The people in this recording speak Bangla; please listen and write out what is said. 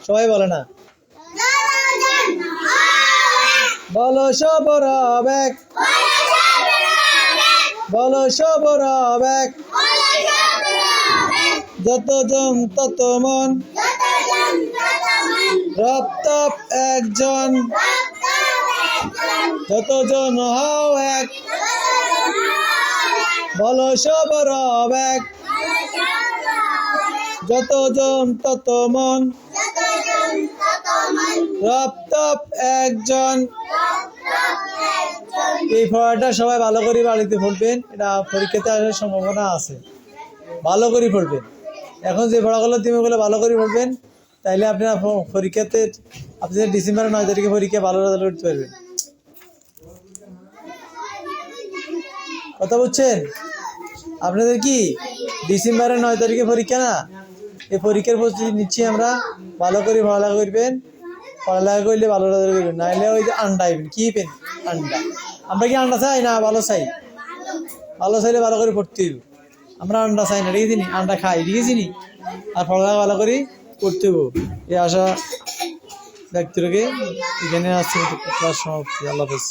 সবাই বলে না, বলো সবর এক, বলো সবর এক, যতজন তত মন, রব তপ একজন, যতজন হও এক, বলো সবর এক, যতজন তত মন, রব তপ একজন। এই পড়াটা সবাই ভালো করে বাড়িতে পড়বেন, এটা পরীক্ষাতে আসার সম্ভাবনা আছে, ভালো করে পড়বেন। এখন যে পড়াগুলো তুমি ওগুলো ভালো করে পড়বেন, তাইলে আপনারা পরীক্ষাতে আপনাদের ডিসেম্বরের 9 তারিখে পরীক্ষা ভালো রেজাল্ট করতে পারবেন। কথা বুঝছেন? আপনাদের কি ডিসেম্বরের 9 তারিখে পরীক্ষা না? এই পরীক্ষার প্রস্তুতি নিচ্ছি আমরা, ভালো করে পড়ালেখা করবেন, পড়ালেখা করলে ভালো রেজাল্ট করবেন, নাহলে ওই যে আন্ডা আইবেন, কি পেন আন্ডা। আমরা কি আন্ডা চাই না? ভালো চাই, ভালো চাইলে ভালো করে পড়তে হইব। আমরা আন্ডা চাই না, রেখেছি নি, আন্ডা খাই রেখেছি নি, আর পড়ালেখা ভালো করে করতে হইব। এই আশা ব্যক্তিরকে এখানে আসছে ক্লাস সমাপ্তি। আল্লাহ হাফেজ।